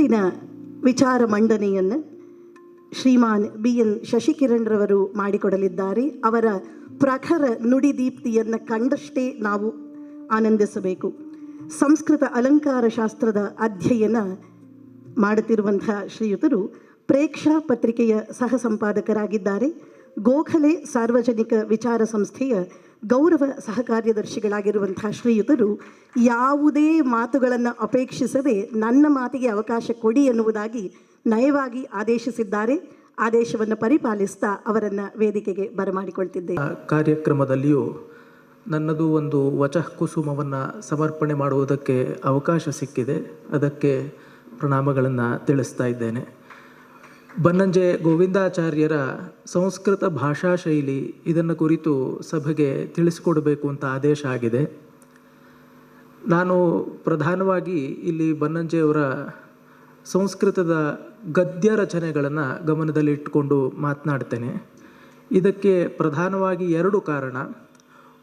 ಇವತ್ತಿನ ವಿಚಾರ ಮಂಡನೆಯನ್ನು ಶ್ರೀಮಾನ್ BN ಶಶಿಕಿರಣ್ ಮಾಡಿಕೊಡಲಿದ್ದಾರೆ. ಅವರ ಪ್ರಖರ ನುಡಿದೀಪ್ತಿಯನ್ನು ಕಂಡಷ್ಟೇ ನಾವು ಆನಂದಿಸಬೇಕು. ಸಂಸ್ಕೃತ ಅಲಂಕಾರ ಶಾಸ್ತ್ರದ ಅಧ್ಯಯನ ಮಾಡುತ್ತಿರುವಂಥ ಶ್ರೀಯುತರು ಪ್ರೇಕ್ಷಾ ಪತ್ರಿಕೆಯ ಸಹ ಸಂಪಾದಕರಾಗಿದ್ದಾರೆ. ಗೋಖಲೆ ಸಾರ್ವಜನಿಕ ವಿಚಾರ ಸಂಸ್ಥೆಯ ಗೌರವ ಸಹಕಾರ್ಯದರ್ಶಿಗಳಾಗಿರುವಂಥ ಶ್ರೀಯುತರು ಯಾವುದೇ ಮಾತುಗಳನ್ನು ಅಪೇಕ್ಷಿಸದೆ ನನ್ನ ಮಾತಿಗೆ ಅವಕಾಶ ಕೊಡಿ ಎನ್ನುವುದಾಗಿ ನಯವಾಗಿ ಆದೇಶಿಸಿದ್ದಾರೆ. ಆದೇಶವನ್ನು ಪರಿಪಾಲಿಸ್ತಾ ಅವರನ್ನು ವೇದಿಕೆಗೆ ಬರಮಾಡಿಕೊಳ್ತಿದ್ದೇನೆ. ಕಾರ್ಯಕ್ರಮದಲ್ಲಿಯೂ ನನ್ನದು ಒಂದು ವಚಃ ಕುಸುಮವನ್ನು ಸಮರ್ಪಣೆ ಮಾಡುವುದಕ್ಕೆ ಅವಕಾಶ ಸಿಕ್ಕಿದೆ. ಅದಕ್ಕೆ ಪ್ರಣಾಮಗಳನ್ನು ತಿಳಿಸ್ತಾ ಇದ್ದೇನೆ. ಬನ್ನಂಜೆ ಗೋವಿಂದಾಚಾರ್ಯರ ಸಂಸ್ಕೃತ ಭಾಷಾ ಶೈಲಿ ಇದನ್ನು ಕುರಿತು ಸಭೆಗೆ ತಿಳಿಸಿಕೊಡಬೇಕು ಅಂತ ಆದೇಶ ಆಗಿದೆ. ನಾನು ಪ್ರಧಾನವಾಗಿ ಇಲ್ಲಿ ಬನ್ನಂಜೆಯವರ ಸಂಸ್ಕೃತದ ಗದ್ಯ ರಚನೆಗಳನ್ನು ಗಮನದಲ್ಲಿಟ್ಟುಕೊಂಡು ಮಾತನಾಡ್ತೇನೆ. ಇದಕ್ಕೆ ಪ್ರಧಾನವಾಗಿ 2 ಕಾರಣ.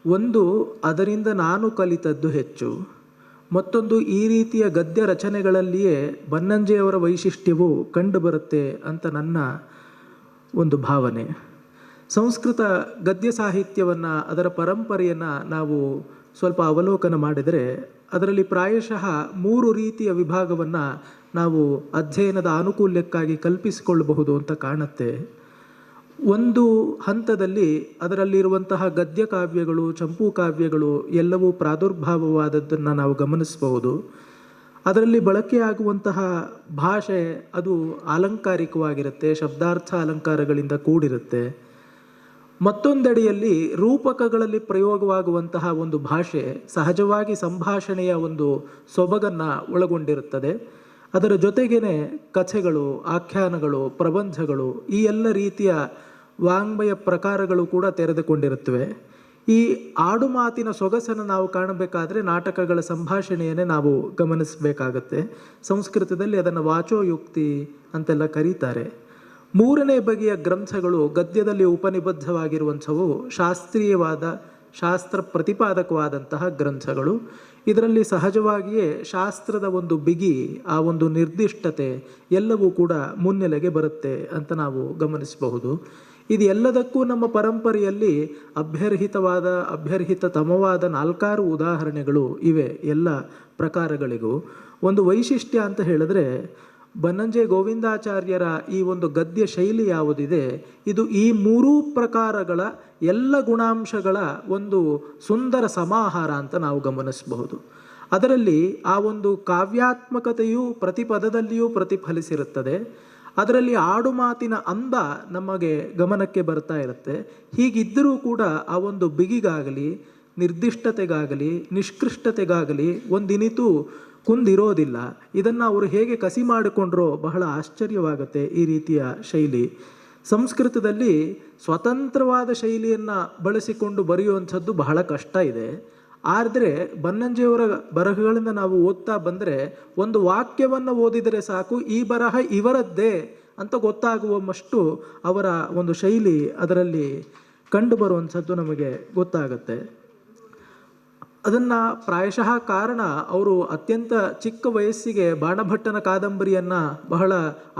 ಒಂದು, ಅದರಿಂದ ನಾನು ಕಲಿತದ್ದು ಹೆಚ್ಚು. ಮತ್ತೊಂದು, ಈ ರೀತಿಯ ಗದ್ಯ ರಚನೆಗಳಲ್ಲಿಯೇ ಬನ್ನಂಜೆಯವರ ವೈಶಿಷ್ಟ್ಯವು ಕಂಡುಬರುತ್ತೆ ಅಂತ ನನ್ನ ಒಂದು ಭಾವನೆ. ಸಂಸ್ಕೃತ ಗದ್ಯ ಸಾಹಿತ್ಯವನ್ನು, ಅದರ ಪರಂಪರೆಯನ್ನು ನಾವು ಸ್ವಲ್ಪ ಅವಲೋಕನ ಮಾಡಿದರೆ ಅದರಲ್ಲಿ ಪ್ರಾಯಶಃ 3 ರೀತಿಯ ವಿಭಾಗವನ್ನು ನಾವು ಅಧ್ಯಯನದ ಆನುಕೂಲ್ಯಕ್ಕಾಗಿ ಕಲ್ಪಿಸಿಕೊಳ್ಳಬಹುದು ಅಂತ ಕಾಣುತ್ತೆ. ಒಂದು ಹಂತದಲ್ಲಿ ಅದರಲ್ಲಿರುವಂತಹ ಗದ್ಯ ಕಾವ್ಯಗಳು, ಚಂಪೂ ಕಾವ್ಯಗಳು ಎಲ್ಲವೂ ಪ್ರಾದುರ್ಭಾವವಾದದ್ದನ್ನು ನಾವು ಗಮನಿಸಬಹುದು. ಅದರಲ್ಲಿ ಬಳಕೆಯಾಗುವಂತಹ ಭಾಷೆ ಅದು ಆಲಂಕಾರಿಕವಾಗಿರುತ್ತೆ, ಶಬ್ದಾರ್ಥ ಅಲಂಕಾರಗಳಿಂದ ಕೂಡಿರುತ್ತೆ. ಮತ್ತೊಂದೆಡೆಯಲ್ಲಿ ರೂಪಕಗಳಲ್ಲಿ ಪ್ರಯೋಗವಾಗುವಂತಹ ಒಂದು ಭಾಷೆ ಸಹಜವಾಗಿ ಸಂಭಾಷಣೆಯ ಒಂದು ಸೊಬಗನ್ನು ಒಳಗೊಂಡಿರುತ್ತದೆ. ಅದರ ಜೊತೆಗೇನೆ ಕಥೆಗಳು, ಆಖ್ಯಾನಗಳು, ಪ್ರಬಂಧಗಳು, ಈ ಎಲ್ಲ ರೀತಿಯ ವಾಂಗ್ಮಯ ಪ್ರಕಾರಗಳು ಕೂಡ ತೆರೆದುಕೊಂಡಿರುತ್ತವೆ. ಈ ಆಡುಮಾತಿನ ಸೊಗಸನ್ನು ನಾವು ಕಾಣಬೇಕಾದ್ರೆ ನಾಟಕಗಳ ಸಂಭಾಷಣೆಯನ್ನೇ ನಾವು ಗಮನಿಸಬೇಕಾಗತ್ತೆ. ಸಂಸ್ಕೃತದಲ್ಲಿ ಅದನ್ನು ವಾಚೋಯುಕ್ತಿ ಅಂತೆಲ್ಲ ಕರೀತಾರೆ. 3ನೇ ಬಗೆಯ ಗ್ರಂಥಗಳು ಗದ್ಯದಲ್ಲಿ ಉಪನಿಬದ್ಧವಾಗಿರುವಂಥವು ಶಾಸ್ತ್ರೀಯವಾದ, ಶಾಸ್ತ್ರ ಪ್ರತಿಪಾದಕವಾದಂತಹ ಗ್ರಂಥಗಳು. ಇದರಲ್ಲಿ ಸಹಜವಾಗಿಯೇ ಶಾಸ್ತ್ರದ ಒಂದು ಬಿಗಿ, ಆ ಒಂದು ನಿರ್ದಿಷ್ಟತೆ ಎಲ್ಲವೂ ಕೂಡ ಮುನ್ನೆಲೆಗೆ ಬರುತ್ತೆ ಅಂತ ನಾವು ಗಮನಿಸಬಹುದು. ಇದು ಎಲ್ಲದಕ್ಕೂ ನಮ್ಮ ಪರಂಪರೆಯಲ್ಲಿ ಅಭ್ಯರ್ಹಿತತಮವಾದ 4 ಉದಾಹರಣೆಗಳು ಇವೆ. ಎಲ್ಲ ಪ್ರಕಾರಗಳಿಗೂ ಒಂದು ವೈಶಿಷ್ಟ್ಯ ಅಂತ ಹೇಳಿದ್ರೆ, ಬನ್ನಂಜೆ ಗೋವಿಂದಾಚಾರ್ಯರ ಈ ಒಂದು ಗದ್ಯ ಶೈಲಿ ಯಾವುದಿದೆ, ಇದು ಈ 3 ಪ್ರಕಾರಗಳ ಎಲ್ಲ ಗುಣಾಂಶಗಳ ಒಂದು ಸುಂದರ ಸಮಾಹಾರ ಅಂತ ನಾವು ಗಮನಿಸಬಹುದು. ಅದರಲ್ಲಿ ಆ ಒಂದು ಕಾವ್ಯಾತ್ಮಕತೆಯು ಪ್ರತಿ ಪದದಲ್ಲಿಯೂ ಪ್ರತಿಫಲಿಸಿರುತ್ತದೆ. ಅದರಲ್ಲಿ ಆಡುಮಾತಿನ ಅಂದ ನಮಗೆ ಗಮನಕ್ಕೆ ಬರ್ತಾ ಇರುತ್ತೆ. ಹೀಗಿದ್ದರೂ ಕೂಡ ಆ ಒಂದು ಬಿಗಿಗಾಗಲಿ, ನಿರ್ದಿಷ್ಟತೆಗಾಗಲಿ, ನಿಷ್ಕೃಷ್ಟತೆಗಾಗಲಿ ಒಂದಿನಿತೂ ಕುಂದಿರೋದಿಲ್ಲ. ಇದನ್ನು ಅವರು ಹೇಗೆ ಕಸಿ ಮಾಡಿಕೊಂಡ್ರೋ ಬಹಳ ಆಶ್ಚರ್ಯವಾಗುತ್ತೆ. ಈ ರೀತಿಯ ಶೈಲಿ ಸಂಸ್ಕೃತದಲ್ಲಿ ಸ್ವತಂತ್ರವಾದ ಶೈಲಿಯನ್ನು ಬಳಸಿಕೊಂಡು ಬರೆಯುವಂಥದ್ದು ಬಹಳ ಕಷ್ಟ ಇದೆ. ಆದರೆ ಬನ್ನಂಜೆಯವರ ಬರಹಗಳಿಂದ ನಾವು ಓದ್ತಾ ಬಂದರೆ ಒಂದು ವಾಕ್ಯವನ್ನು ಓದಿದರೆ ಸಾಕು, ಈ ಬರಹ ಇವರದ್ದೇ ಅಂತ ಗೊತ್ತಾಗುವಷ್ಟು ಅವರ ಒಂದು ಶೈಲಿ ಅದರಲ್ಲಿ ಕಂಡುಬರುವಂಥದ್ದು ನಮಗೆ ಗೊತ್ತಾಗುತ್ತೆ. ಅದನ್ನು ಪ್ರಾಯಶಃ ಕಾರಣ ಅವರು ಅತ್ಯಂತ ಚಿಕ್ಕ ವಯಸ್ಸಿಗೆ ಬಾಣಭಟ್ಟನ ಕಾದಂಬರಿಯನ್ನು ಬಹಳ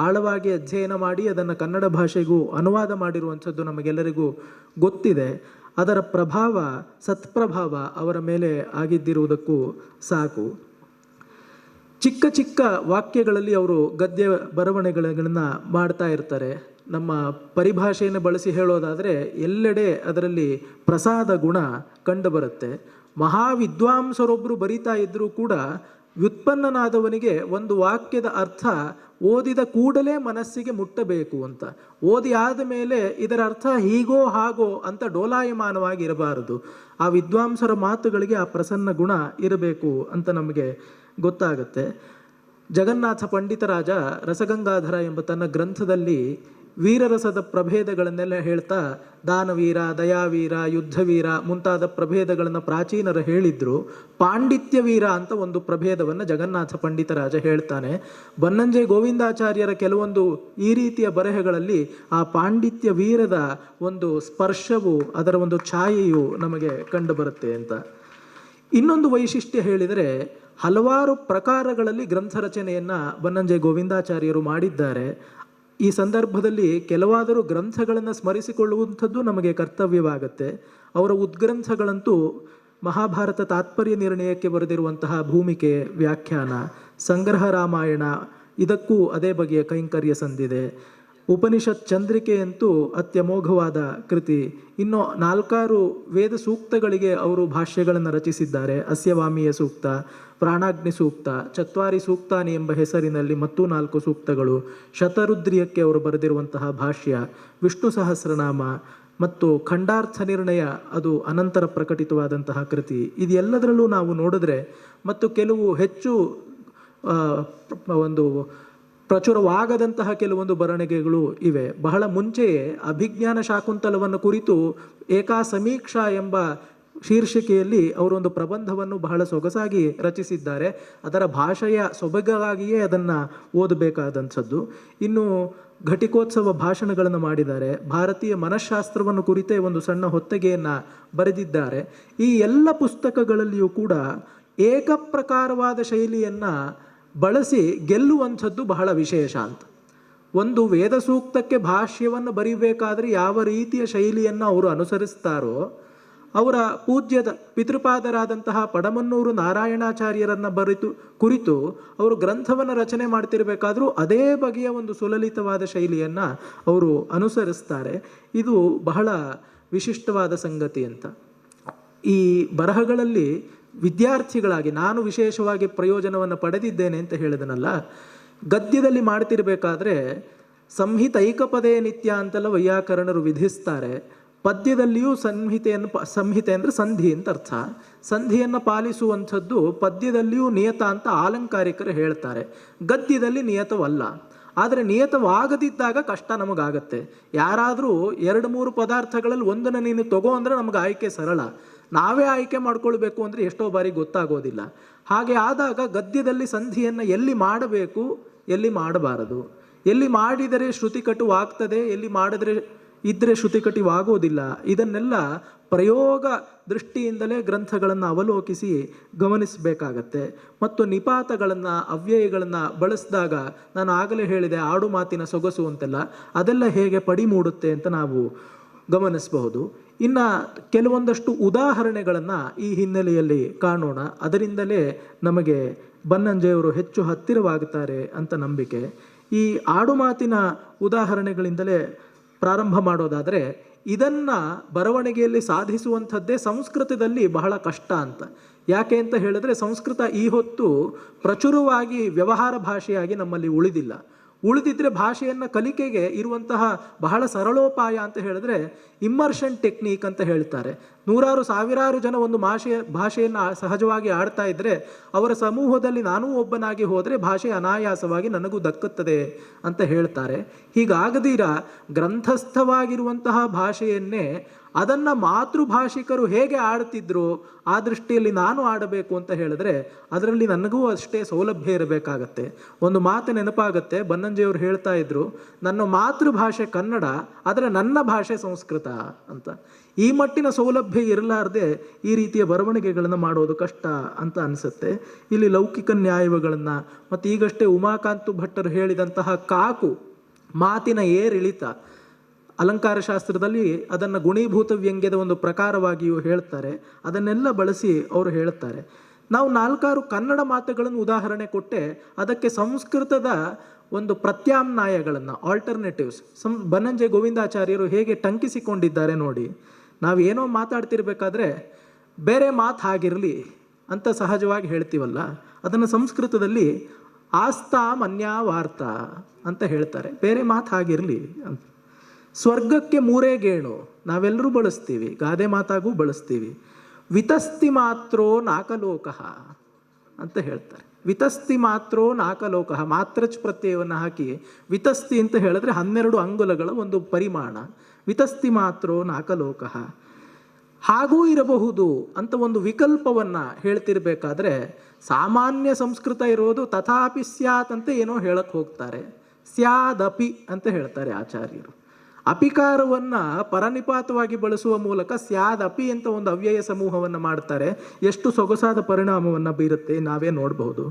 ಆಳವಾಗಿ ಅಧ್ಯಯನ ಮಾಡಿ ಅದನ್ನು ಕನ್ನಡ ಭಾಷೆಗೂ ಅನುವಾದ ಮಾಡಿರುವಂಥದ್ದು ನಮಗೆಲ್ಲರಿಗೂ ಗೊತ್ತಿದೆ. ಅದರ ಪ್ರಭಾವ, ಸತ್ಪ್ರಭಾವ ಅವರ ಮೇಲೆ ಆಗಿದ್ದಿರುವುದಕ್ಕೂ ಸಾಕು. ಚಿಕ್ಕ ಚಿಕ್ಕ ವಾಕ್ಯಗಳಲ್ಲಿ ಅವರು ಗದ್ಯ ಬರವಣಿಗೆಗಳನ್ನು ಮಾಡ್ತಾ ಇರ್ತಾರೆ. ನಮ್ಮ ಪರಿಭಾಷೆಯನ್ನು ಬಳಸಿ ಹೇಳೋದಾದರೆ ಎಲ್ಲೆಡೆ ಅದರಲ್ಲಿ ಪ್ರಸಾದ ಗುಣ ಕಂಡುಬರುತ್ತೆ. ಮಹಾವಿದ್ವಾಂಸರೊಬ್ಬರು ಬರಿತಾ ಇದ್ದರೂ ಕೂಡ ವ್ಯುತ್ಪನ್ನನಾದವನಿಗೆ ಒಂದು ವಾಕ್ಯದ ಅರ್ಥ ಓದಿದ ಕೂಡಲೇ ಮನಸ್ಸಿಗೆ ಮುಟ್ಟಬೇಕು ಅಂತ, ಓದಿ ಆದ ಮೇಲೆ ಇದರ ಅರ್ಥ ಹೀಗೋ ಹಾಗೋ ಅಂತ ಡೋಲಾಯಮಾನವಾಗಿ ಇರಬಾರದು. ಆ ವಿದ್ವಾಂಸರ ಮಾತುಗಳಿಗೆ ಆ ಪ್ರಸನ್ನ ಗುಣ ಇರಬೇಕು ಅಂತ ನಮಗೆ ಗೊತ್ತಾಗುತ್ತೆ. ಜಗನ್ನಾಥ ಪಂಡಿತರಾಜ ರಸಗಂಗಾಧರ ಎಂಬ ತನ್ನ ಗ್ರಂಥದಲ್ಲಿ ವೀರರಸದ ಪ್ರಭೇದಗಳನ್ನೆಲ್ಲ ಹೇಳ್ತಾ ದಾನವೀರ, ದಯಾವೀರ, ಯುದ್ಧವೀರ ಮುಂತಾದ ಪ್ರಭೇದಗಳನ್ನು ಪ್ರಾಚೀನರು ಹೇಳಿದ್ರು. ಪಾಂಡಿತ್ಯ ವೀರ ಅಂತ ಒಂದು ಪ್ರಭೇದವನ್ನು ಜಗನ್ನಾಥ ಪಂಡಿತರಾಜ ಹೇಳ್ತಾನೆ. ಬನ್ನಂಜೆ ಗೋವಿಂದಾಚಾರ್ಯರ ಕೆಲವೊಂದು ಈ ರೀತಿಯ ಬರೆಹಗಳಲ್ಲಿ ಆ ಪಾಂಡಿತ್ಯ ವೀರದ ಒಂದು ಸ್ಪರ್ಶವು, ಅದರ ಒಂದು ಛಾಯೆಯು ನಮಗೆ ಕಂಡುಬರುತ್ತೆ ಅಂತ. ಇನ್ನೊಂದು ವೈಶಿಷ್ಟ್ಯ ಹೇಳಿದರೆ ಹಲವಾರು ಪ್ರಕಾರಗಳಲ್ಲಿ ಗ್ರಂಥ ರಚನೆಯನ್ನು ಬನ್ನಂಜೆ ಗೋವಿಂದಾಚಾರ್ಯರು ಮಾಡಿದ್ದಾರೆ. ಈ ಸಂದರ್ಭದಲ್ಲಿ ಕೆಲವಾದರೂ ಗ್ರಂಥಗಳನ್ನು ಸ್ಮರಿಸಿಕೊಳ್ಳುವಂಥದ್ದು ನಮಗೆ ಕರ್ತವ್ಯವಾಗುತ್ತೆ. ಅವರ ಉದ್ಗ್ರಂಥಗಳಂತೂ ಮಹಾಭಾರತ ತಾತ್ಪರ್ಯ ನಿರ್ಣಯಕ್ಕೆ ಬರೆದಿರುವಂತಹ ಭೂಮಿಕೆ ವ್ಯಾಖ್ಯಾನ, ಸಂಗ್ರಹ ರಾಮಾಯಣ, ಇದಕ್ಕೂ ಅದೇ ಬಗೆಯ ಕೈಂಕರ್ಯ ಸಂದಿದೆ. ಉಪನಿಷತ್ ಚಂದ್ರಿಕೆಯಂತೂ ಅತ್ಯಮೋಘವಾದ ಕೃತಿ. ಇನ್ನು 4 ವೇದ ಸೂಕ್ತಗಳಿಗೆ ಅವರು ಭಾಷ್ಯಗಳನ್ನು ರಚಿಸಿದ್ದಾರೆ. ಅಸ್ಯವಾಮೀಯ ಸೂಕ್ತ, ಪ್ರಾಣಾಗ್ನಿ ಸೂಕ್ತ, ಚತ್ವಾರಿ ಸೂಕ್ತಾನಿ ಎಂಬ ಹೆಸರಿನಲ್ಲಿ ಮತ್ತೂ 4 ಸೂಕ್ತಗಳು, ಶತರುದ್ರಿಯಕ್ಕೆ ಅವರು ಬರೆದಿರುವಂತಹ ಭಾಷ್ಯ, ವಿಷ್ಣು ಸಹಸ್ರನಾಮ ಮತ್ತು ಖಂಡಾರ್ಥ ನಿರ್ಣಯ, ಅದು ಅನಂತರ ಪ್ರಕಟಿತವಾದಂತಹ ಕೃತಿ. ಇದೆಲ್ಲದರಲ್ಲೂ ನಾವು ನೋಡಿದ್ರೆ ಮತ್ತು ಕೆಲವು ಹೆಚ್ಚು ಒಂದು ಪ್ರಚುರವಾಗದಂತಹ ಕೆಲವೊಂದು ಬರವಣಿಗೆಗಳು ಇವೆ. ಬಹಳ ಮುಂಚೆಯೇ ಅಭಿಜ್ಞಾನ ಶಾಕುಂತಲವನ್ನು ಕುರಿತು ಏಕಾ ಸಮೀಕ್ಷಾ ಎಂಬ ಶೀರ್ಷಿಕೆಯಲ್ಲಿ ಅವರೊಂದು ಪ್ರಬಂಧವನ್ನು ಬಹಳ ಸೊಗಸಾಗಿ ರಚಿಸಿದ್ದಾರೆ. ಅದರ ಭಾಷೆಯ ಸೊಬಗಾಗಿಯೇ ಅದನ್ನು ಓದಬೇಕಾದಂಥದ್ದು. ಇನ್ನು ಘಟಿಕೋತ್ಸವ ಭಾಷಣಗಳನ್ನು ಮಾಡಿದ್ದಾರೆ. ಭಾರತೀಯ ಮನಃಶಾಸ್ತ್ರವನ್ನು ಕುರಿತೇ ಒಂದು ಸಣ್ಣ ಹೊತ್ತಗೆಯನ್ನು ಬರೆದಿದ್ದಾರೆ. ಈ ಎಲ್ಲ ಪುಸ್ತಕಗಳಲ್ಲಿಯೂ ಕೂಡ ಏಕಪ್ರಕಾರವಾದ ಶೈಲಿಯನ್ನು ಬಳಸಿ ಗೆಲ್ಲುವಂಥದ್ದು ಬಹಳ ವಿಶೇಷ ಅಂತ. ಒಂದು ವೇದ ಸೂಕ್ತಕ್ಕೆ ಭಾಷ್ಯವನ್ನು ಬರೀಬೇಕಾದ್ರೆ ಯಾವ ರೀತಿಯ ಶೈಲಿಯನ್ನು ಅವರು ಅನುಸರಿಸ್ತಾರೋ, ಅವರ ಪೂಜ್ಯದ ಪಿತೃಪಾದರಾದಂತಹ ಪಡಮನ್ನೂರು ನಾರಾಯಣಾಚಾರ್ಯರನ್ನು ಕುರಿತು ಅವರು ಗ್ರಂಥವನ್ನು ರಚನೆ ಮಾಡ್ತಿರ್ಬೇಕಾದ್ರೂ ಅದೇ ಬಗೆಯ ಒಂದು ಸುಲಲಿತವಾದ ಶೈಲಿಯನ್ನು ಅವರು ಅನುಸರಿಸ್ತಾರೆ. ಇದು ಬಹಳ ವಿಶಿಷ್ಟವಾದ ಸಂಗತಿ ಅಂತ. ಈ ಬರಹಗಳಲ್ಲಿ ವಿದ್ಯಾರ್ಥಿಗಳಾಗಿ ನಾನು ವಿಶೇಷವಾಗಿ ಪ್ರಯೋಜನವನ್ನು ಪಡೆದಿದ್ದೇನೆ ಅಂತ ಹೇಳಿದನಲ್ಲ. ಗದ್ಯದಲ್ಲಿ ಮಾಡ್ತಿರ್ಬೇಕಾದ್ರೆ ಸಂಹಿತೈಕಪದೇ ನಿತ್ಯ ಅಂತೆಲ್ಲ ವೈಯಾಕರಣರು ವಿಧಿಸ್ತಾರೆ. ಪದ್ಯದಲ್ಲಿಯೂ ಸಂಹಿತೆ ಅಂದರೆ ಸಂಧಿ ಅಂತ ಅರ್ಥ. ಸಂಧಿಯನ್ನು ಪಾಲಿಸುವಂಥದ್ದು ಪದ್ಯದಲ್ಲಿಯೂ ನಿಯತ ಅಂತ ಆಲಂಕಾರಿಕರು ಹೇಳ್ತಾರೆ. ಗದ್ಯದಲ್ಲಿ ನಿಯತವಲ್ಲ. ಆದರೆ ನಿಯತವಾಗದಿದ್ದಾಗ ಕಷ್ಟ ನಮಗಾಗತ್ತೆ. ಯಾರಾದರೂ 2-3 ಪದಾರ್ಥಗಳಲ್ಲಿ ಒಂದನ್ನು ನೀನು ತಗೋ ಅಂದರೆ ನಮಗೆ ಆಯ್ಕೆ ಸರಳ. ನಾವೇ ಆಯ್ಕೆ ಮಾಡ್ಕೊಳ್ಬೇಕು ಅಂದರೆ ಎಷ್ಟೋ ಬಾರಿ ಗೊತ್ತಾಗೋದಿಲ್ಲ. ಹಾಗೆ ಆದಾಗ ಗದ್ಯದಲ್ಲಿ ಸಂಧಿಯನ್ನು ಎಲ್ಲಿ ಮಾಡಬೇಕು, ಎಲ್ಲಿ ಮಾಡಬಾರದು, ಎಲ್ಲಿ ಮಾಡಿದರೆ ಶ್ರುತಿಕಟುವಾಗ್ತದೆ, ಎಲ್ಲಿ ಮಾಡಿದರೆ ಇದ್ದರೆ ಶ್ರುತಿಕಟುವಾಗೋದಿಲ್ಲ, ಇದನ್ನೆಲ್ಲ ಪ್ರಯೋಗ ದೃಷ್ಟಿಯಿಂದಲೇ ಗ್ರಂಥಗಳನ್ನು ಅವಲೋಕಿಸಿ ಗಮನಿಸಬೇಕಾಗತ್ತೆ. ಮತ್ತು ನಿಪಾತಗಳನ್ನು, ಅವ್ಯಯಗಳನ್ನು ಬಳಸಿದಾಗ ನಾನು ಆಗಲೇ ಹೇಳಿದೆ ಆಡು ಮಾತಿನ ಸೊಗಸು ಅಂತೆಲ್ಲ, ಅದೆಲ್ಲ ಹೇಗೆ ಪಡಿ ಮೂಡುತ್ತೆ ಅಂತ ನಾವು ಗಮನಿಸಬಹುದು. ಇನ್ನು ಕೆಲವೊಂದಷ್ಟು ಉದಾಹರಣೆಗಳನ್ನು ಈ ಹಿನ್ನೆಲೆಯಲ್ಲಿ ಕಾಣೋಣ. ಅದರಿಂದಲೇ ನಮಗೆ ಬನ್ನಂಜೆಯವರು ಹೆಚ್ಚು ಹತ್ತಿರವಾಗುತ್ತಾರೆ ಅಂತ ನಂಬಿಕೆ. ಈ ಆಡುಮಾತಿನ ಉದಾಹರಣೆಗಳಿಂದಲೇ ಪ್ರಾರಂಭ ಮಾಡೋದಾದರೆ, ಇದನ್ನು ಬರವಣಿಗೆಯಲ್ಲಿ ಸಾಧಿಸುವಂಥದ್ದೇ ಸಂಸ್ಕೃತದಲ್ಲಿ ಬಹಳ ಕಷ್ಟ ಅಂತ. ಯಾಕೆ ಅಂತ ಹೇಳಿದ್ರೆ ಸಂಸ್ಕೃತ ಈ ಹೊತ್ತು ಪ್ರಚುರವಾಗಿ ವ್ಯವಹಾರ ಭಾಷೆಯಾಗಿ ನಮ್ಮಲ್ಲಿ ಉಳಿದಿದ್ರೆ ಭಾಷೆಯನ್ನು ಕಲಿಕೆಗೆ ಇರುವಂತಹ ಬಹಳ ಸರಳೋಪಾಯ ಅಂತ ಹೇಳಿದ್ರೆ ಇಮ್ಮರ್ಷನ್ ಟೆಕ್ನಿಕ್ ಅಂತ ಹೇಳ್ತಾರೆ. 100,000 ಜನ ಒಂದು ಭಾಷೆಯನ್ನು ಸಹಜವಾಗಿ ಆಡ್ತಾ ಇದ್ದರೆ ಅವರ ಸಮೂಹದಲ್ಲಿ ನಾನೂ ಒಬ್ಬನಾಗಿ ಹೋದರೆ ಭಾಷೆ ಅನಾಯಾಸವಾಗಿ ನನಗೂ ದಕ್ಕುತ್ತದೆ ಅಂತ ಹೇಳ್ತಾರೆ. ಹೀಗಾಗದಿರ ಗ್ರಂಥಸ್ಥವಾಗಿರುವಂತಹ ಭಾಷೆಯನ್ನೇ ಅದನ್ನು ಮಾತೃಭಾಷಿಕರು ಹೇಗೆ ಆಡ್ತಿದ್ರು ಆ ದೃಷ್ಟಿಯಲ್ಲಿ ನಾನು ಆಡಬೇಕು ಅಂತ ಹೇಳಿದ್ರೆ ಅದರಲ್ಲಿ ನನಗೂ ಅಷ್ಟೇ ಸೌಲಭ್ಯ ಇರಬೇಕಾಗತ್ತೆ. ಒಂದು ಮಾತು ನೆನಪಾಗತ್ತೆ, ಬನ್ನಂಜೆಯವರು ಹೇಳ್ತಾ ಇದ್ರು, ನನ್ನ ಮಾತೃಭಾಷೆ ಕನ್ನಡ, ಆದರೆ ನನ್ನ ಭಾಷೆ ಸಂಸ್ಕೃತ ಅಂತ. ಈ ಮಟ್ಟಿನ ಸೌಲಭ್ಯ ಇರಲಾರ್ದೆ ಈ ರೀತಿಯ ಬರವಣಿಗೆಗಳನ್ನು ಮಾಡೋದು ಕಷ್ಟ ಅಂತ ಅನಿಸುತ್ತೆ. ಇಲ್ಲಿ ಲೌಕಿಕ ನ್ಯಾಯಗಳನ್ನು ಮತ್ತು ಈಗಷ್ಟೇ ಉಮಾಕಾಂತ ಭಟ್ಟರು ಹೇಳಿದಂತಹ ಕಾಕು, ಮಾತಿನ ಏರಿಳಿತ, ಅಲಂಕಾರ ಶಾಸ್ತ್ರದಲ್ಲಿ ಅದನ್ನು ಗುಣೀಭೂತ ವ್ಯಂಗ್ಯದ ಒಂದು ಪ್ರಕಾರವಾಗಿಯೂ ಹೇಳ್ತಾರೆ. ಅದನ್ನೆಲ್ಲ ಬಳಸಿ ಅವರು ಹೇಳ್ತಾರೆ. ನಾವು 4-6 ಕನ್ನಡ ಮಾತುಗಳನ್ನು ಉದಾಹರಣೆ ಕೊಟ್ಟೆ, ಅದಕ್ಕೆ ಸಂಸ್ಕೃತದ ಒಂದು ಪ್ರತ್ಯಾಮ್ನಾಯಗಳನ್ನು, ಆಲ್ಟರ್ನೇಟಿವ್ಸ್ ಬನ್ನಂಜೆ ಗೋವಿಂದಾಚಾರ್ಯರು ಹೇಗೆ ಟಂಕಿಸಿಕೊಂಡಿದ್ದಾರೆ ನೋಡಿ. ನಾವೇನೋ ಮಾತಾಡ್ತಿರ್ಬೇಕಾದ್ರೆ ಬೇರೆ ಮಾತು ಹಾಗಿರಲಿ ಅಂತ ಸಹಜವಾಗಿ ಹೇಳ್ತೀವಲ್ಲ, ಅದನ್ನು ಸಂಸ್ಕೃತದಲ್ಲಿ ಆಸ್ತಾ ಮನ್ಯಾವಾರ್ತ ಅಂತ ಹೇಳ್ತಾರೆ. ಬೇರೆ ಮಾತು ಹಾಗಿರಲಿ ಅಂತ. ಸ್ವರ್ಗಕ್ಕೆ 3 ಗೇಣು ನಾವೆಲ್ಲರೂ ಬಳಸ್ತೀವಿ, ಗಾದೆ ಮಾತಾಗೂ ಬಳಸ್ತೀವಿ. ವಿತಸ್ತಿ ಮಾತ್ರೋ ನಾಕಲೋಕಃ ಅಂತ ಹೇಳ್ತಾರೆ. ವಿತಸ್ತಿ ಮಾತ್ರೋ ನಾಕಲೋಕಃ, ಮಾತ್ರಚ್ ಪ್ರತ್ಯಯವನ್ನು ಹಾಕಿ ವಿತಸ್ತಿ ಅಂತ ಹೇಳಿದ್ರೆ 12 ಅಂಗುಲಗಳ ಒಂದು ಪರಿಮಾಣ. ವಿತಸ್ತಿ ಮಾತ್ರೋ ನಾಕಲೋಕಃ, ಹಾಗೂ ಇರಬಹುದು ಅಂತ ಒಂದು ವಿಕಲ್ಪವನ್ನು ಹೇಳ್ತಿರ್ಬೇಕಾದ್ರೆ ಸಾಮಾನ್ಯ ಸಂಸ್ಕೃತ ಇರೋದು ತಥಾಪಿ ಸ್ಯಾತ್ ಅಂತ ಏನೋ ಹೇಳಕ್ಕೆ ಹೋಗ್ತಾರೆ. ಸ್ಯಾದಪಿ ಅಂತ ಹೇಳ್ತಾರೆ ಆಚಾರ್ಯರು. ಅಪಿಕಾರವನ್ನು ಪರನಿಪಾತವಾಗಿ ಬಳಸುವ ಮೂಲಕ ಸ್ಯಾದ್ ಅಪಿ ಅಂತ ಒಂದು ಅವ್ಯಯ ಸಮೂಹವನ್ನು ಮಾಡ್ತಾರೆ. ಎಷ್ಟು ಸೊಗಸಾದ ಪರಿಣಾಮವನ್ನು ಬೀರುತ್ತೆ ನಾವೇ ನೋಡಬಹುದು.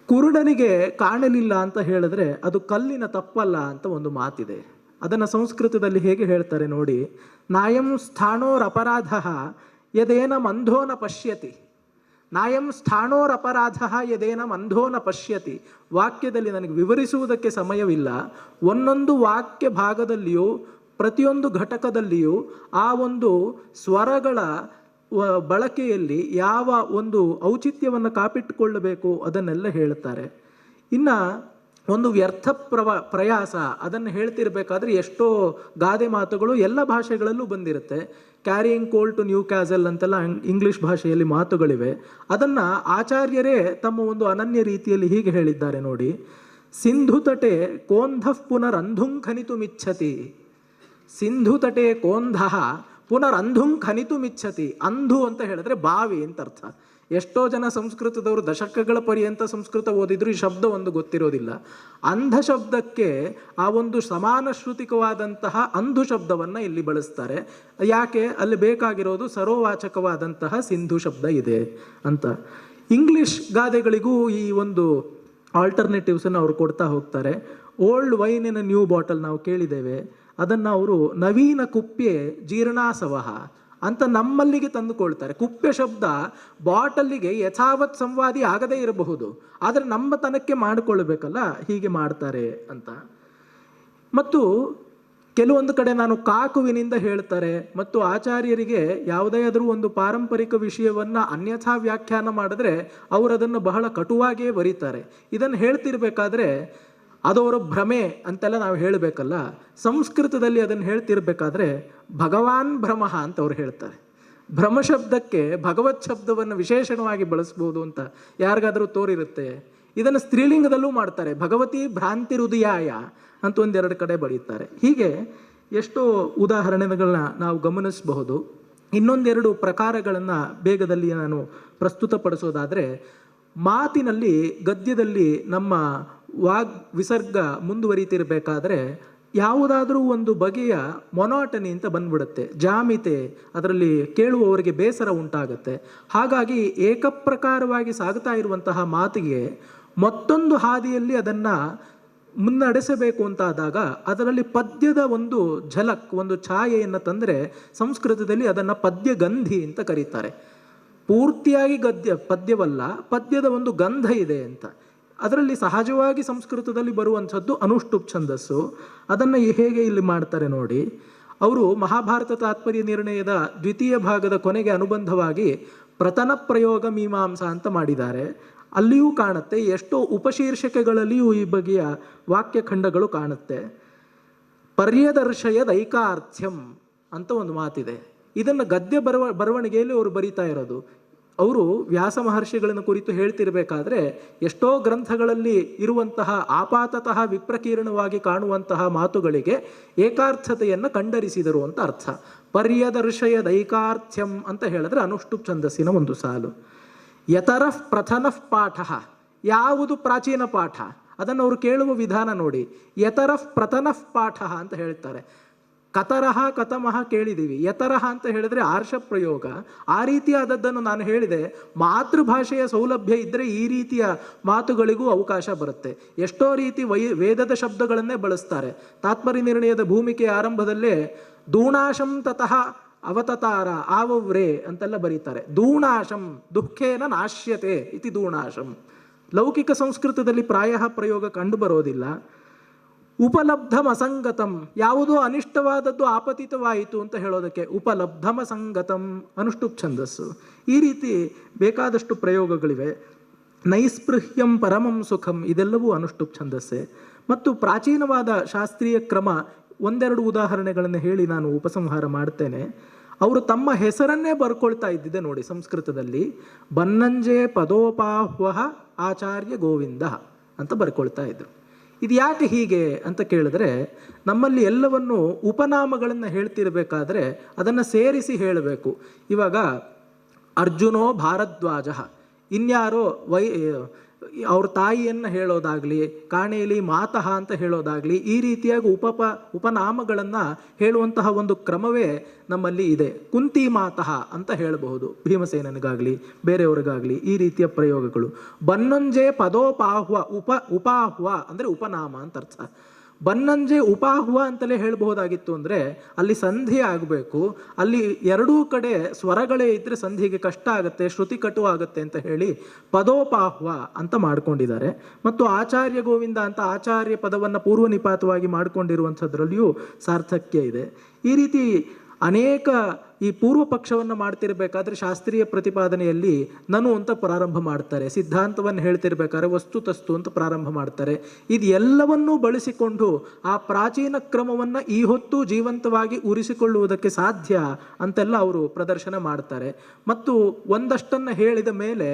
ಕುರುಡನಿಗೆ ಕಾಣಲಿಲ್ಲ ಅಂತ ಹೇಳಿದ್ರೆ ಅದು ಕಲ್ಲಿನ ತಪ್ಪಲ್ಲ ಅಂತ ಒಂದು ಮಾತಿದೆ. ಅದನ್ನು ಸಂಸ್ಕೃತದಲ್ಲಿ ಹೇಗೆ ಹೇಳ್ತಾರೆ ನೋಡಿ. ನಾಯಂ ಸ್ಥಾಣೋರಪರಾಧ ಯದೇನ ಮಂಧೋನ ಪಶ್ಯತಿ. ನಾಯಂ ಸ್ಥಾಣೋರಪರಾಧ ಯದೇನ ಮಂಧೋನ ಪಶ್ಯತಿ. ವಾಕ್ಯದಲ್ಲಿ ನನಗೆ ವಿವರಿಸುವುದಕ್ಕೆ ಸಮಯವಿಲ್ಲ. ಒಂದೊಂದು ವಾಕ್ಯ ಭಾಗದಲ್ಲಿಯೂ ಪ್ರತಿಯೊಂದು ಘಟಕದಲ್ಲಿಯೂ ಆ ಒಂದು ಸ್ವರಗಳ ಬಳಕೆಯಲ್ಲಿ ಯಾವ ಒಂದು ಔಚಿತ್ಯವನ್ನು ಕಾಪಿಟ್ಟುಕೊಳ್ಳಬೇಕು ಅದನ್ನೆಲ್ಲ ಹೇಳ್ತಾರೆ. ಇನ್ನು ಒಂದು ವ್ಯರ್ಥ ಪ್ರಯಾಸ ಅದನ್ನು ಹೇಳ್ತಿರ್ಬೇಕಾದ್ರೆ ಎಷ್ಟೋ ಗಾದೆ ಮಾತುಗಳು ಎಲ್ಲ ಭಾಷೆಗಳಲ್ಲೂ ಬಂದಿರುತ್ತೆ. Carrying coal to Newcastle ಅಂತೆಲ್ಲ ಇಂಗ್ಲಿಷ್ ಭಾಷೆಯಲ್ಲಿ ಮಾತುಗಳಿವೆ. ಅದನ್ನು ಆಚಾರ್ಯರೇ ತಮ್ಮ ಒಂದು ಅನನ್ಯ ರೀತಿಯಲ್ಲಿ ಹೀಗೆ ಹೇಳಿದ್ದಾರೆ ನೋಡಿ. ಸಿಂಧು ತಟೆ ಕೋಂಧಃ ಪುನರಂಧುಂ ಖನಿತು ಮಿಚ್ಛತಿ. ಸಿಂಧು ತಟೆ ಕೋಂಧಃ ಪುನರಂಧುಂ ಖನಿತು ಮಿಚ್ಛತಿ. ಅಂಧು ಅಂತ ಹೇಳಿದ್ರೆ ಬಾವಿ ಅಂತ ಅರ್ಥ. ಎಷ್ಟೋ ಜನ ಸಂಸ್ಕೃತದವರು ದಶಕಗಳ ಪರ್ಯಂತ ಸಂಸ್ಕೃತ ಓದಿದ್ರು ಈ ಶಬ್ದ ಒಂದು ಗೊತ್ತಿರೋದಿಲ್ಲ. ಅಂಧ ಶಬ್ದಕ್ಕೆ ಆ ಒಂದು ಸಮಾನ ಶ್ರುತಿಕವಾದಂತಹ ಅಂಧು ಶಬ್ದವನ್ನು ಇಲ್ಲಿ ಬಳಸ್ತಾರೆ. ಯಾಕೆ? ಅಲ್ಲಿ ಬೇಕಾಗಿರೋದು ಸರೋವಾಚಕವಾದಂತಹ ಸಿಂಧು ಶಬ್ದ ಇದೆ ಅಂತ. ಇಂಗ್ಲಿಷ್ ಗಾದೆಗಳಿಗೂ ಈ ಒಂದು ಆಲ್ಟರ್ನೇಟಿವ್ಸನ್ನು ಅವರು ಕೊಡ್ತಾ ಹೋಗ್ತಾರೆ. Old wine in a new bottle ನಾವು ಕೇಳಿದ್ದೇವೆ. ಅದನ್ನು ಅವರು ನವೀನ ಕುಪ್ಪೆ ಜೀರ್ಣಾಸವಹ ಅಂತ ನಮ್ಮಲ್ಲಿಗೆ ತಂದುಕೊಳ್ತಾರೆ. ಕುಪ್ಪೆ ಶಬ್ದ ಬಾಟಲ್ಲಿಗೆ ಯಥಾವತ್ ಸಂವಾದಿ ಆಗದೇ ಇರಬಹುದು, ಆದರೆ ನಮ್ಮ ತನಕ್ಕೆ ಮಾಡಿಕೊಳ್ಬೇಕಲ್ಲ, ಹೀಗೆ ಮಾಡ್ತಾರೆ ಅಂತ. ಮತ್ತು ಕೆಲವೊಂದು ಕಡೆ ನಾನು ಕಾಕುವಿನಿಂದ ಹೇಳ್ತಾರೆ. ಮತ್ತು ಆಚಾರ್ಯರಿಗೆ ಯಾವುದೇ ಆದರೂ ಒಂದು ಪಾರಂಪರಿಕ ವಿಷಯವನ್ನು ಅನ್ಯಥಾ ವ್ಯಾಖ್ಯಾನ ಮಾಡಿದ್ರೆ ಅವರು ಅದನ್ನು ಬಹಳ ಕಟುವಾಗಿಯೇ ಬರೀತಾರೆ. ಇದನ್ನು ಹೇಳ್ತಿರ್ಬೇಕಾದ್ರೆ ಅದವರ ಭ್ರಮೆ ಅಂತೆಲ್ಲ ನಾವು ಹೇಳಬೇಕಲ್ಲ. ಸಂಸ್ಕೃತದಲ್ಲಿ ಅದನ್ನು ಹೇಳ್ತಿರ್ಬೇಕಾದ್ರೆ ಭಗವಾನ್ ಭ್ರಮಃ ಅಂತ ಅವ್ರು ಹೇಳ್ತಾರೆ. ಭ್ರಮ ಶಬ್ದಕ್ಕೆ ಭಗವತ್ ಶಬ್ದವನ್ನು ವಿಶೇಷಣವಾಗಿ ಬಳಸ್ಬೋದು ಅಂತ ಯಾರಿಗಾದರೂ ತೋರಿರುತ್ತೆ. ಇದನ್ನು ಸ್ತ್ರೀಲಿಂಗದಲ್ಲೂ ಮಾಡ್ತಾರೆ. ಭಗವತಿ ಭ್ರಾಂತಿ ಹೃದಯಾಯ ಅಂತ ಒಂದೆರಡು ಕಡೆ ಬರೀತಾರೆ. ಹೀಗೆ ಎಷ್ಟೋ ಉದಾಹರಣೆಗಳನ್ನ ನಾವು ಗಮನಿಸಬಹುದು. ಇನ್ನೊಂದೆರಡು ಪ್ರಕಾರಗಳನ್ನು ಬೇಗದಲ್ಲಿ ನಾನು ಪ್ರಸ್ತುತಪಡಿಸೋದಾದರೆ, ಮಾತಿನಲ್ಲಿ ಗದ್ಯದಲ್ಲಿ ನಮ್ಮ ವಾಗ್ ವಿಸರ್ಗ ಮುಂದುವರಿತಿರಬೇಕಾದ್ರೆ ಯಾವುದಾದ್ರೂ ಒಂದು ಬಗೆಯ ಮೊನಾಟನಿ ಅಂತ ಬಂದ್ಬಿಡುತ್ತೆ, ಜಾಮಿತೆ, ಅದರಲ್ಲಿ ಕೇಳುವವರಿಗೆ ಬೇಸರ ಉಂಟಾಗುತ್ತೆ. ಹಾಗಾಗಿ ಏಕಪ್ರಕಾರವಾಗಿ ಸಾಗುತ್ತಾ ಇರುವಂತಹ ಮಾತಿಗೆ ಮತ್ತೊಂದು ಹಾದಿಯಲ್ಲಿ ಅದನ್ನು ಮುನ್ನಡೆಸಬೇಕು ಅಂತಾದಾಗ ಅದರಲ್ಲಿ ಪದ್ಯದ ಒಂದು ಝಲಕ್, ಒಂದು ಛಾಯೆಯನ್ನು ತಂದರೆ ಸಂಸ್ಕೃತದಲ್ಲಿ ಅದನ್ನು ಪದ್ಯಗಂಧಿ ಅಂತ ಕರೀತಾರೆ. ಪೂರ್ತಿಯಾಗಿ ಪದ್ಯವಲ್ಲ, ಪದ್ಯದ ಒಂದು ಗಂಧ ಇದೆ ಅಂತ. ಅದರಲ್ಲಿ ಸಹಜವಾಗಿ ಸಂಸ್ಕೃತದಲ್ಲಿ ಬರುವಂಥದ್ದು ಅನುಷ್ಠುಪ್ ಛಂದಸ್ಸು. ಅದನ್ನು ಹೇಗೆ ಇಲ್ಲಿ ಮಾಡ್ತಾರೆ ನೋಡಿ. ಅವರು ಮಹಾಭಾರತ ತಾತ್ಪರ್ಯ ನಿರ್ಣಯದ ದ್ವಿತೀಯ ಭಾಗದ ಕೊನೆಗೆ ಅನುಬಂಧವಾಗಿ ಪ್ರತನ ಪ್ರಯೋಗ ಮೀಮಾಂಸಾ ಅಂತ ಮಾಡಿದ್ದಾರೆ. ಅಲ್ಲಿಯೂ ಕಾಣುತ್ತೆ, ಎಷ್ಟೋ ಉಪಶೀರ್ಷಿಕೆಗಳಲ್ಲಿಯೂ ಈ ಬಗೆಯ ವಾಕ್ಯಖಂಡಗಳು ಕಾಣುತ್ತೆ. ಪರ್ಯದರ್ಶಯದ ಐಕಾರ್ಥ್ಯಂ ಅಂತ ಒಂದು ಮಾತಿದೆ. ಇದನ್ನು ಗದ್ಯ ಬರವಣಿಗೆಯಲ್ಲಿ ಅವರು ಬರೀತಾ ಇರೋದು. ಅವರು ವ್ಯಾಸ ಮಹರ್ಷಿಗಳನ್ನು ಕುರಿತು ಹೇಳ್ತಿರ್ಬೇಕಾದ್ರೆ ಎಷ್ಟೋ ಗ್ರಂಥಗಳಲ್ಲಿ ಇರುವಂತಹ ಆಪಾತತಃ ವಿಪ್ರಕೀರ್ಣವಾಗಿ ಕಾಣುವಂತಹ ಮಾತುಗಳಿಗೆ ಏಕಾರ್ಥತೆಯನ್ನು ಕಂಡರಿಸಿದರು ಅಂತ ಅರ್ಥ. ಪರ್ಯದರ್ಶಯದ ಐಕಾರ್ಥ್ಯಂ ಅಂತ ಹೇಳಿದ್ರೆ ಅನುಷ್ಠುಪ್ ಛಂದಸ್ಸಿನ ಒಂದು ಸಾಲು. ಯತರಃ ಪ್ರಥನಃ ಪಾಠ, ಯಾವುದು ಪ್ರಾಚೀನ ಪಾಠ ಅದನ್ನು ಅವರು ಕೇಳುವ ವಿಧಾನ ನೋಡಿ. ಯತರಃ ಪ್ರಥನಃ ಪಾಠ ಅಂತ ಹೇಳ್ತಾರೆ. ಕತರಹ ಕತಮಹ ಕೇಳಿದ್ದೀವಿ. ಯತರಹ ಅಂತ ಹೇಳಿದ್ರೆ ಆರ್ಷ ಪ್ರಯೋಗ. ಆ ರೀತಿಯಾದದ್ದನ್ನು ನಾನು ಹೇಳಿದೆ. ಮಾತೃಭಾಷೆಯ ಸೌಲಭ್ಯ ಇದ್ದರೆ ಈ ರೀತಿಯ ಮಾತುಗಳಿಗೂ ಅವಕಾಶ ಬರುತ್ತೆ. ಎಷ್ಟೋ ರೀತಿ ವೇದದ ಶಬ್ದಗಳನ್ನೇ ಬಳಸ್ತಾರೆ. ತಾತ್ಪರ್ಯ ನಿರ್ಣಯದ ಭೂಮಿಕೆಯ ಆರಂಭದಲ್ಲೇ ದೂಣಾಶಂ ತತಃ ಅವತತಾರ ಆವವ್ರೇ ಅಂತೆಲ್ಲ ಬರೀತಾರೆ. ದೂಣಾಶಂ ದುಃಖೇನ ನಾಶ್ಯತೆ ಇತಿ ದೂಣಾಶಂ. ಲೌಕಿಕ ಸಂಸ್ಕೃತದಲ್ಲಿ ಪ್ರಾಯಃ ಪ್ರಯೋಗ ಕಂಡು ಬರೋದಿಲ್ಲ. ಉಪಲಬ್ಧಮ ಅಸಂಗತಂ, ಯಾವುದೋ ಅನಿಷ್ಟವಾದದ್ದು ಆಪತಿತವಾಯಿತು ಅಂತ ಹೇಳೋದಕ್ಕೆ ಉಪಲಬ್ಧಮ ಸಂಗತಂ ಅನುಷ್ಠುಪ್ ಛಂದಸ್ಸು. ಈ ರೀತಿ ಬೇಕಾದಷ್ಟು ಪ್ರಯೋಗಗಳಿವೆ. ನೈಸ್ಪೃಹ್ಯಂ ಪರಮಂ ಸುಖಂ ಇದೆಲ್ಲವೂ ಅನುಷ್ಠುಪ್ ಛಂದಸ್ಸೆ. ಮತ್ತು ಪ್ರಾಚೀನವಾದ ಶಾಸ್ತ್ರೀಯ ಕ್ರಮ, ಒಂದೆರಡು ಉದಾಹರಣೆಗಳನ್ನು ಹೇಳಿ ನಾನು ಉಪಸಂಹಾರ ಮಾಡ್ತೇನೆ. ಅವರು ತಮ್ಮ ಹೆಸರನ್ನೇ ಬರ್ಕೊಳ್ತಾ ಇದ್ದಿದೆ ನೋಡಿ ಸಂಸ್ಕೃತದಲ್ಲಿ. ಬನ್ನಂಜೆ ಪದೋಪಾಹ್ವ ಆಚಾರ್ಯ ಗೋವಿಂದ ಅಂತ ಬರ್ಕೊಳ್ತಾ ಇದ್ರು. ಇದು ಯಾಕೆ ಹೀಗೆ ಅಂತ ಕೇಳಿದ್ರೆ, ನಮ್ಮಲ್ಲಿ ಎಲ್ಲವನ್ನು ಉಪನಾಮಗಳನ್ನು ಹೇಳ್ತಿರ್ಬೇಕಾದ್ರೆ ಅದನ್ನು ಸೇರಿಸಿ ಹೇಳಬೇಕು. ಇವಾಗ ಅರ್ಜುನೋ ಭಾರದ್ವಾಜ, ಇನ್ಯಾರೋ ಅವ್ರ ತಾಯಿಯನ್ನು ಹೇಳೋದಾಗಲಿ, ಕಾಣೇಲಿ ಮಾತಃ ಅಂತ ಹೇಳೋದಾಗಲಿ, ಈ ರೀತಿಯಾಗಿ ಉಪನಾಮಗಳನ್ನು ಹೇಳುವಂತಹ ಒಂದು ಕ್ರಮವೇ ನಮ್ಮಲ್ಲಿ ಇದೆ. ಕುಂತಿ ಮಾತಃ ಅಂತ ಹೇಳಬಹುದು ಭೀಮಸೇನನಿಗಾಗಲಿ ಬೇರೆಯವ್ರಿಗಾಗಲಿ, ಈ ರೀತಿಯ ಪ್ರಯೋಗಗಳು. ಬನ್ನಂಜೆ ಪದೋಪಾಹ್ವ ಉಪಾಹ್ವ ಅಂದರೆ ಉಪನಾಮ ಅಂತ ಅರ್ಥ. ಬನ್ನಂಜೆ ಉಪಾಹ್ವ ಅಂತಲೇ ಹೇಳಬಹುದಾಗಿತ್ತು. ಅಂದರೆ ಅಲ್ಲಿ ಸಂಧಿ ಆಗಬೇಕು, ಅಲ್ಲಿ ಎರಡೂ ಕಡೆ ಸ್ವರಗಳೇ ಇದ್ದರೆ ಸಂಧಿಗೆ ಕಷ್ಟ ಆಗುತ್ತೆ, ಶ್ರುತಿ ಕಟು ಆಗುತ್ತೆ ಅಂತ ಹೇಳಿ ಪದೋಪಾಹ್ವ ಅಂತ ಮಾಡ್ಕೊಂಡಿದ್ದಾರೆ. ಮತ್ತು ಆಚಾರ್ಯ ಗೋವಿಂದ ಅಂತ ಆಚಾರ್ಯ ಪದವನ್ನು ಪೂರ್ವ ನಿಪಾತವಾಗಿ ಮಾಡಿಕೊಂಡಿರುವಂಥದ್ರಲ್ಲಿಯೂ ಸಾರ್ಥಕ್ಯ ಇದೆ. ಈ ರೀತಿ ಅನೇಕ ಈ ಪೂರ್ವ ಪಕ್ಷವನ್ನು ಮಾಡ್ತಿರ್ಬೇಕಾದ್ರೆ ಶಾಸ್ತ್ರೀಯ ಪ್ರತಿಪಾದನೆಯಲ್ಲಿ ನನು ಅಂತ ಪ್ರಾರಂಭ ಮಾಡ್ತಾರೆ, ಸಿದ್ಧಾಂತವನ್ನು ಹೇಳ್ತಿರ್ಬೇಕಾದ್ರೆ ವಸ್ತುತಸ್ತು ಅಂತ ಪ್ರಾರಂಭ ಮಾಡ್ತಾರೆ. ಇದು ಎಲ್ಲವನ್ನೂ ಬಳಸಿಕೊಂಡು ಆ ಪ್ರಾಚೀನ ಕ್ರಮವನ್ನು ಈ ಹೊತ್ತು ಜೀವಂತವಾಗಿ ಉರಿಸಿಕೊಳ್ಳುವುದಕ್ಕೆ ಸಾಧ್ಯ ಅಂತೆಲ್ಲ ಅವರು ಪ್ರದರ್ಶನ ಮಾಡ್ತಾರೆ. ಮತ್ತು ಒಂದಷ್ಟನ್ನು ಹೇಳಿದ ಮೇಲೆ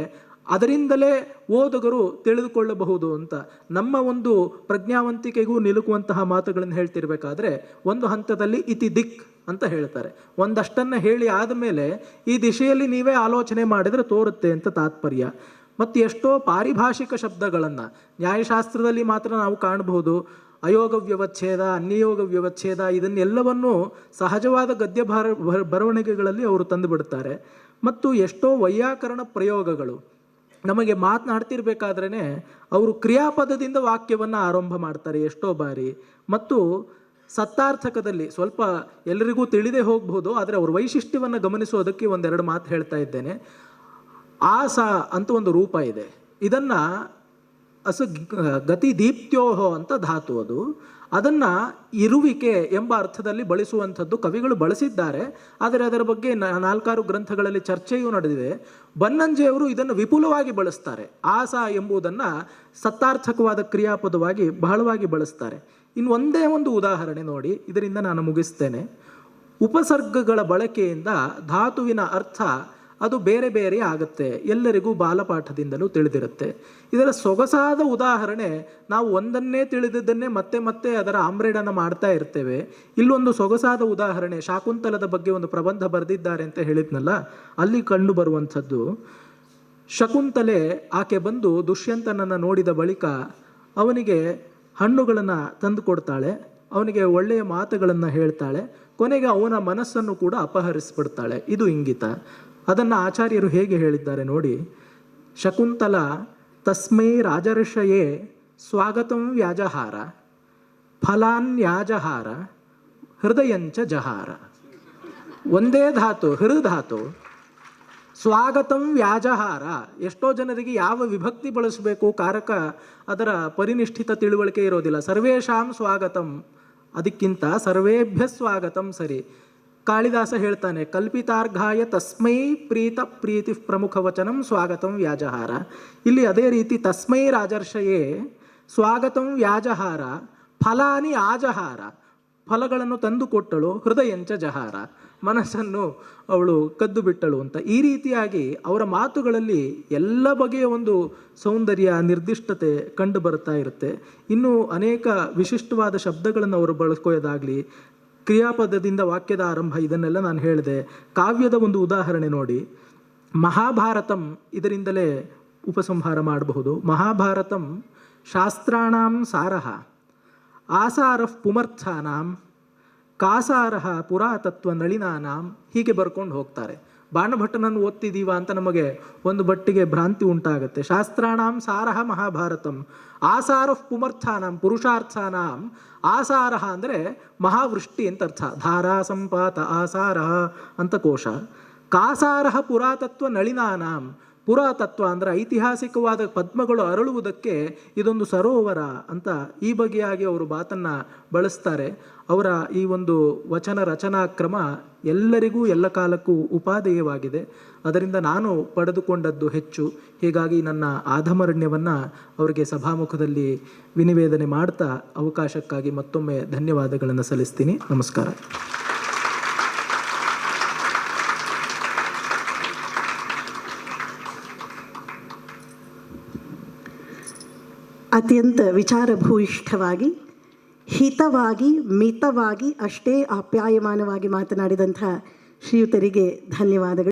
ಅದರಿಂದಲೇ ಓದುಗರು ತಿಳಿದುಕೊಳ್ಳಬಹುದು ಅಂತ ನಮ್ಮ ಒಂದು ಪ್ರಜ್ಞಾವಂತಿಕೆಗೂ ನಿಲುಕುವಂತಹ ಮಾತುಗಳನ್ನು ಹೇಳ್ತಿರ್ಬೇಕಾದ್ರೆ ಒಂದು ಹಂತದಲ್ಲಿ ಇತಿ ದಿಕ್ ಅಂತ ಹೇಳ್ತಾರೆ. ಒಂದಷ್ಟನ್ನು ಹೇಳಿ ಆದಮೇಲೆ ಈ ದಿಶೆಯಲ್ಲಿ ನೀವೇ ಆಲೋಚನೆ ಮಾಡಿದರೆ ತೋರುತ್ತೆ ಅಂತ ತಾತ್ಪರ್ಯ. ಮತ್ತು ಎಷ್ಟೋ ಪಾರಿಭಾಷಿಕ ಶಬ್ದಗಳನ್ನು ನ್ಯಾಯಶಾಸ್ತ್ರದಲ್ಲಿ ಮಾತ್ರ ನಾವು ಕಾಣಬಹುದು. ಅಯೋಗ ವ್ಯವಚ್ಛೇದ, ಅನ್ಯಯೋಗ ವ್ಯವಚ್ಛೇದ, ಇದನ್ನೆಲ್ಲವನ್ನೂ ಸಹಜವಾದ ಗದ್ಯ ಬರವಣಿಗೆಗಳಲ್ಲಿ ಅವರು ತಂದುಬಿಡ್ತಾರೆ. ಮತ್ತು ಎಷ್ಟೋ ವೈಯಾಕರಣ ಪ್ರಯೋಗಗಳು ನಮಗೆ ಮಾತನಾಡ್ತಿರ್ಬೇಕಾದ್ರೇ ಅವರು ಕ್ರಿಯಾಪದದಿಂದ ವಾಕ್ಯವನ್ನು ಆರಂಭ ಮಾಡ್ತಾರೆ ಎಷ್ಟೋ ಬಾರಿ. ಮತ್ತು ಸತ್ತಾರ್ಥಕದಲ್ಲಿ ಸ್ವಲ್ಪ ಎಲ್ಲರಿಗೂ ತಿಳಿದೇ ಹೋಗಬಹುದು, ಆದರೆ ಅವ್ರ ವೈಶಿಷ್ಟ್ಯವನ್ನು ಗಮನಿಸೋದಕ್ಕೆ ಒಂದೆರಡು ಮಾತು ಹೇಳ್ತಾ ಇದ್ದೇನೆ. ಆಸ ಅಂತ ಒಂದು ರೂಪ ಇದೆ. ಇದನ್ನು ಗತಿ ದೀಪ್ತ್ಯೋಹೋ ಅಂತ ಧಾತು ಅದು. ಅದನ್ನು ಇರುವಿಕೆ ಎಂಬ ಅರ್ಥದಲ್ಲಿ ಬಳಸುವಂಥದ್ದು ಕವಿಗಳು ಬಳಸಿದ್ದಾರೆ. ಆದರೆ ಅದರ ಬಗ್ಗೆ 4-6 ಗ್ರಂಥಗಳಲ್ಲಿ ಚರ್ಚೆಯೂ ನಡೆದಿದೆ. ಬನ್ನಂಜೆಯವರು ಇದನ್ನು ವಿಪುಲವಾಗಿ ಬಳಸ್ತಾರೆ. ಆಸ ಎಂಬುದನ್ನು ಸತ್ತಾರ್ಥಕವಾದ ಕ್ರಿಯಾಪದವಾಗಿ ಬಹಳವಾಗಿ ಬಳಸ್ತಾರೆ. ಇನ್ನು ಒಂದೇ ಒಂದು ಉದಾಹರಣೆ ನೋಡಿ, ಇದರಿಂದ ನಾನು ಮುಗಿಸ್ತೇನೆ. ಉಪಸರ್ಗಗಳ ಬಳಕೆಯಿಂದ ಧಾತುವಿನ ಅರ್ಥ ಅದು ಬೇರೆ ಬೇರೆ ಆಗುತ್ತೆ, ಎಲ್ಲರಿಗೂ ಬಾಲಪಾಠದಿಂದಲೂ ತಿಳಿದಿರುತ್ತೆ. ಇದರ ಸೊಗಸಾದ ಉದಾಹರಣೆ, ನಾವು ಒಂದನ್ನೇ ತಿಳಿದಿದ್ದನ್ನೇ ಮತ್ತೆ ಮತ್ತೆ ಅದರ ಆಮ್ರೇಡನ ಮಾಡ್ತಾ ಇರ್ತೇವೆ. ಇಲ್ಲೊಂದು ಸೊಗಸಾದ ಉದಾಹರಣೆ, ಶಾಕುಂತಲದ ಬಗ್ಗೆ ಒಂದು ಪ್ರಬಂಧ ಬರೆದಿದ್ದಾರೆ ಅಂತ ಹೇಳಿದ್ನಲ್ಲ, ಅಲ್ಲಿ ಕಂಡು ಬರುವಂಥದ್ದು. ಶಕುಂತಲೆ ಆಕೆ ಬಂದು ದುಷ್ಯಂತನನ್ನು ನೋಡಿದ ಬಳಿಕ ಅವನಿಗೆ ಹಣ್ಣುಗಳನ್ನು ತಂದು ಕೊಡ್ತಾಳೆ, ಅವನಿಗೆ ಒಳ್ಳೆಯ ಮಾತುಗಳನ್ನು ಹೇಳ್ತಾಳೆ, ಕೊನೆಗೆ ಅವನ ಮನಸ್ಸನ್ನು ಕೂಡ ಅಪಹರಿಸ್ಬಿಡ್ತಾಳೆ. ಇದು ಇಂಗಿತ. ಅದನ್ನು ಆಚಾರ್ಯರು ಹೇಗೆ ಹೇಳಿದ್ದಾರೆ ನೋಡಿ. ಶಕುಂತಲ ತಸ್ಮೈ ರಾಜರ್ಷಯೇ ಸ್ವಾಗತಂ ವ್ಯಾಜಹಾರ ಫಲಾನ್ಯಾಜಹಾರ ಹೃದಯಂಚ ಜಹಾರ. ಒಂದೇ ಧಾತು, ಹೃಧಾತು. ಸ್ವಾಗತಂ ವ್ಯಾಜಹಾರ. ಎಷ್ಟೋ ಜನರಿಗೆ ಯಾವ ವಿಭಕ್ತಿ ಬಳಸಬೇಕು ಕಾರಕ ಅದರ ಪರಿನಿಷ್ಠಿತ ತಿಳುವಳಿಕೆ ಇರೋದಿಲ್ಲ. ಸರ್ವೇಷಾಂ ಸ್ವಾಗತಂ, ಅದಕ್ಕಿಂತ ಸರ್ವೇಭ್ಯ ಸ್ವಾಗತಂ ಸರಿ. ಕಾಳಿದಾಸ ಹೇಳ್ತಾನೆ, ಕಲ್ಪಿತಾರ್ಘಾಯ ತಸ್ಮೈ ಪ್ರೀತಿ ಪ್ರಮುಖ ವಚನಂ ಸ್ವಾಗತಂ ವ್ಯಾಜಹಾರ. ಇಲ್ಲಿ ಅದೇ ರೀತಿ ತಸ್ಮೈ ರಾಜರ್ಷಯೇ ಸ್ವಾಗತಂ ವ್ಯಾಜಹಾರ ಫಲಾನಿ ಆಜಹಾರ. ಫಲಗಳನ್ನು ತಂದು ಕೊಟ್ಟಳು, ಹೃದಯಂಚ ಜಹಾರ, ಮನಸ್ಸನ್ನು ಅವಳು ಕದ್ದು ಬಿಟ್ಟಳು ಅಂತ. ಈ ರೀತಿಯಾಗಿ ಅವರ ಮಾತುಗಳಲ್ಲಿ ಎಲ್ಲ ಬಗೆಯ ಒಂದು ಸೌಂದರ್ಯ, ನಿರ್ದಿಷ್ಟತೆ ಕಂಡು ಬರ್ತಾ ಇರುತ್ತೆ. ಇನ್ನು ಅನೇಕ ವಿಶಿಷ್ಟವಾದ ಶಬ್ದಗಳನ್ನು ಅವರು ಬಳಸ್ಕೋಯೋದಾಗಲಿ, ಕ್ರಿಯಾಪದದಿಂದ ವಾಕ್ಯದ ಆರಂಭ, ಇದನ್ನೆಲ್ಲ ನಾನು ಹೇಳಿದೆ. ಕಾವ್ಯದ ಒಂದು ಉದಾಹರಣೆ ನೋಡಿ. ಮಹಾಭಾರತಂ ಇದರಿಂದಲೇ ಉಪಸಂಹಾರ ಮಾಡಬಹುದು. ಮಹಾಭಾರತಂ ಶಾಸ್ತ್ರಾಣಾಂ ಸಾರಃ ಆಸಾರಃ ಪುಮರ್ಥಾನಾಂ ಕಾಸಾರಃ ಪುರಾತತ್ವ ನಳಿನಾನಾಂ, ಹೀಗೆ ಬರ್ಕೊಂಡು ಹೋಗ್ತಾರೆ. ಬಾಣಭಟ್ಟನನ್ನು ಓದ್ತಿದ್ದೀವ ಅಂತ ನಮಗೆ ಒಂದು ಬಟ್ಟಿಗೆ ಭ್ರಾಂತಿ ಉಂಟಾಗುತ್ತೆ. ಶಾಸ್ತ್ರಾಣಾಂ ಸಾರಃ ಮಹಾಭಾರತಂ ಆಸಾರಃ ಪುಮರ್ಥಾನಾಂ ಪುರುಷಾರ್ಥಾನಾಂ. ಆಸಾರಃ ಅಂದರೆ ಮಹಾವೃಷ್ಟಿ ಅಂತ ಅರ್ಥ, ಧಾರಾ ಸಂಪಾತ ಆಸಾರಃ ಅಂತ ಕೋಶ. ಕಾಸಾರಃ ಪುರಾತತ್ವ ನಳಿನಾನಾಂ. ಪುರಾತತ್ವ ಅಂದರೆ ಐತಿಹಾಸಿಕವಾದ ಪದ್ಮಗಳು ಅರಳುವುದಕ್ಕೆ ಇದೊಂದು ಸರೋವರ ಅಂತ ಈ ಬಗೆಯಾಗಿ ಅವರು ಮಾತನ್ನು ಬಳಸ್ತಾರೆ. ಅವರ ಈ ಒಂದು ವಚನ ರಚನಾ ಕ್ರಮ ಎಲ್ಲರಿಗೂ ಎಲ್ಲ ಕಾಲಕ್ಕೂ ಉಪಾದೇಯವಾಗಿದೆ. ಅದರಿಂದ ನಾನು ಪಡೆದುಕೊಂಡದ್ದು ಹೆಚ್ಚು. ಹೀಗಾಗಿ ನನ್ನ ಆಧಮರಣ್ಯವನ್ನು ಅವರಿಗೆ ಸಭಾಮುಖದಲ್ಲಿ ವಿನಿವೇದನೆ ಮಾಡ್ತಾ ಅವಕಾಶಕ್ಕಾಗಿ ಮತ್ತೊಮ್ಮೆ ಧನ್ಯವಾದಗಳನ್ನು ಸಲ್ಲಿಸ್ತೀನಿ. ನಮಸ್ಕಾರ. ಅತ್ಯಂತ ವಿಚಾರಭೂಯಿಷ್ಠವಾಗಿ, ಹಿತವಾಗಿ, ಮಿತವಾಗಿ, ಅಷ್ಟೇ ಆಪ್ಯಾಯಮಾನವಾಗಿ ಮಾತನಾಡಿದಂಥ ಶ್ರೀಯುತರಿಗೆ ಧನ್ಯವಾದಗಳು.